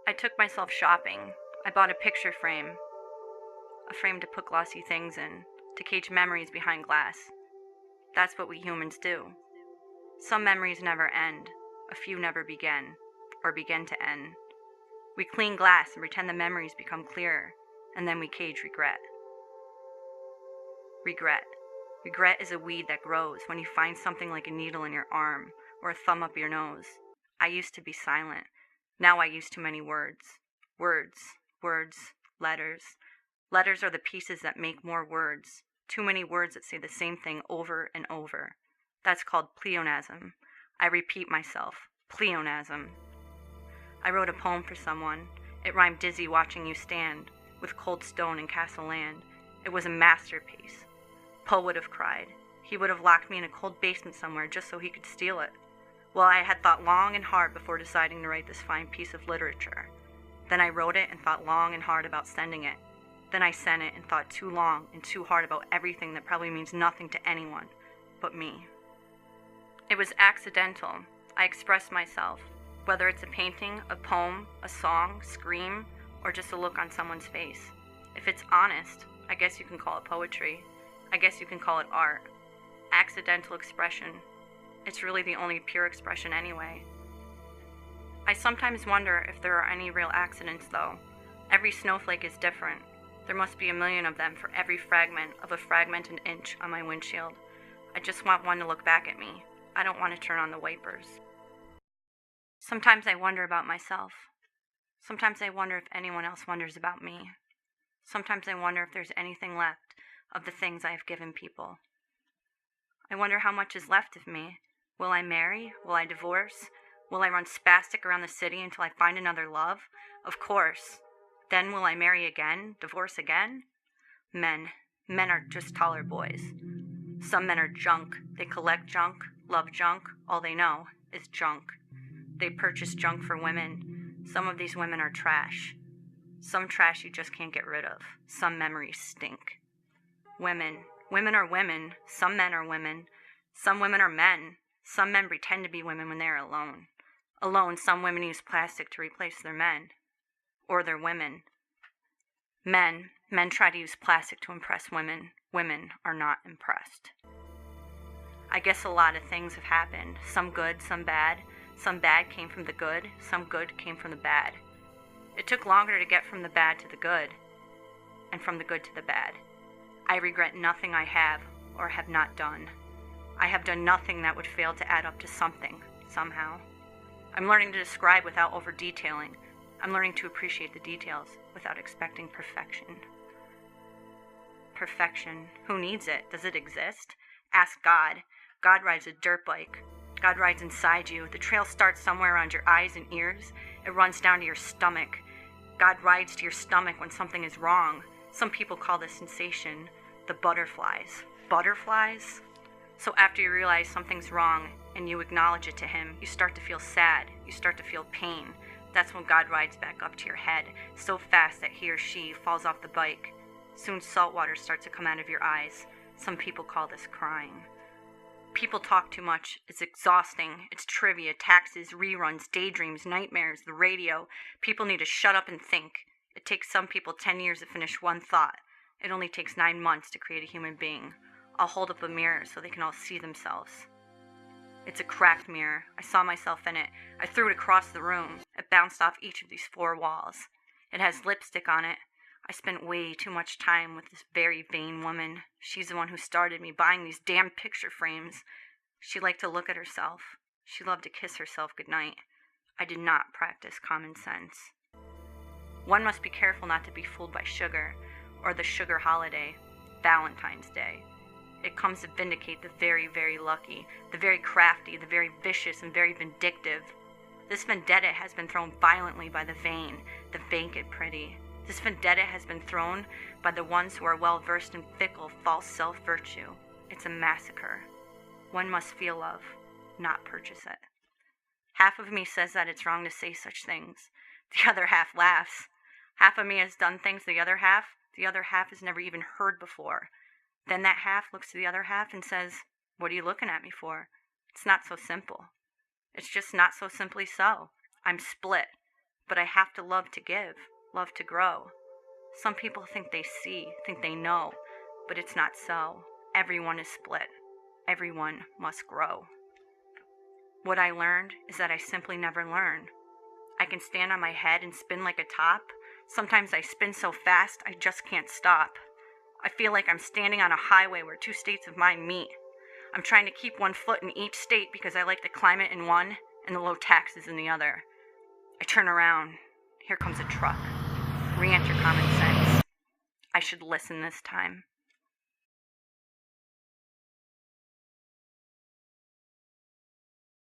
I took myself shopping. I bought a picture frame. A frame to put glossy things in, to cage memories behind glass. That's what we humans do. Some memories never end. A few never begin, or begin to end. We clean glass and pretend the memories become clearer, and then we cage regret. Regret is a weed that grows when you find something like a needle in your arm or a thumb up your nose. I used to be silent. Now I use too many words. Words, letters. Letters are the pieces that make more words. Too many words that say the same thing over and over. That's called pleonasm. I repeat myself. Pleonasm. I wrote a poem for someone. It rhymed dizzy watching you stand, with cold stone and castle land. It was a masterpiece. Poe would have cried. He would have locked me in a cold basement somewhere just so he could steal it. Well, I had thought long and hard before deciding to write this fine piece of literature. Then I wrote it and thought long and hard about sending it. Then I sent it and thought too long and too hard about everything that probably means nothing to anyone but me. It was accidental. I expressed myself, whether it's a painting, a poem, a song, scream, or just a look on someone's face. If it's honest, I guess you can call it poetry. I guess you can call it art. Accidental expression. It's really the only pure expression anyway. I sometimes wonder if there are any real accidents, though. Every snowflake is different. There must be 1,000,000 of them for every fragment of a fragmented inch on my windshield. I just want one to look back at me. I don't want to turn on the wipers. Sometimes I wonder about myself. Sometimes I wonder if anyone else wonders about me. Sometimes I wonder if there's anything left of the things I have given people. I wonder how much is left of me. Will I marry? Will I divorce? Will I run spastic around the city until I find another love? Of course. Then will I marry again? Divorce again? Men are just taller boys. Some men are junk. They collect junk, love junk. All they know is junk. They purchase junk for women. Some of these women are trash. Some trash you just can't get rid of. Some memories stink. Women are women. Some men are women. Some women are men. Some men pretend to be women when they are alone. Alone, some women use plastic to replace their men. Or their women. Men try to use plastic to impress women. Women are not impressed. I guess a lot of things have happened. Some good, some bad. Some bad came from the good. Some good came from the bad. It took longer to get from the bad to the good. And from the good to the bad. I regret nothing I have or have not done. I have done nothing that would fail to add up to something, somehow. I'm learning to describe without over-detailing. I'm learning to appreciate the details without expecting perfection. Perfection. Who needs it? Does it exist? Ask God. God rides a dirt bike. God rides inside you. The trail starts somewhere around your eyes and ears. It runs down to your stomach. God rides to your stomach when something is wrong. Some people call this sensation the butterflies. Butterflies? So after you realize something's wrong and you acknowledge it to him, you start to feel sad. You start to feel pain. That's when God rides back up to your head so fast that he or she falls off the bike. Soon salt water starts to come out of your eyes. Some people call this crying. People talk too much. It's exhausting. It's trivia, taxes, reruns, daydreams, nightmares, the radio. People need to shut up and think. It takes some people 10 years to finish one thought. It only takes 9 months to create a human being. I'll hold up a mirror so they can all see themselves. It's a cracked mirror. I saw myself in it. I threw it across the room. It bounced off each of these 4 walls. It has lipstick on it. I spent way too much time with this very vain woman. She's the one who started me buying these damn picture frames. She liked to look at herself. She loved to kiss herself goodnight. I did not practice common sense. One must be careful not to be fooled by sugar, or the sugar holiday, Valentine's Day. It comes to vindicate the very, very lucky, the very crafty, the very vicious, and very vindictive. This vendetta has been thrown violently by the vain, the vacant pretty. This vendetta has been thrown by the ones who are well-versed in fickle, false self-virtue. It's a massacre. One must feel love, not purchase it. Half of me says that it's wrong to say such things. The other half laughs. Half of me has done things the other half has never even heard before. Then that half looks to the other half and says, "What are you looking at me for?" It's not so simple. It's just not so simply so. I'm split. But I have to love to give, love to grow. Some people think they see, think they know, but it's not so. Everyone is split. Everyone must grow. What I learned is that I simply never learn. I can stand on my head and spin like a top. Sometimes I spin so fast I just can't stop. I feel like I'm standing on a highway where two states of mind meet. I'm trying to keep one foot in each state because I like the climate in one and the low taxes in the other. I turn around. Here comes a truck. Re-enter common sense. I should listen this time.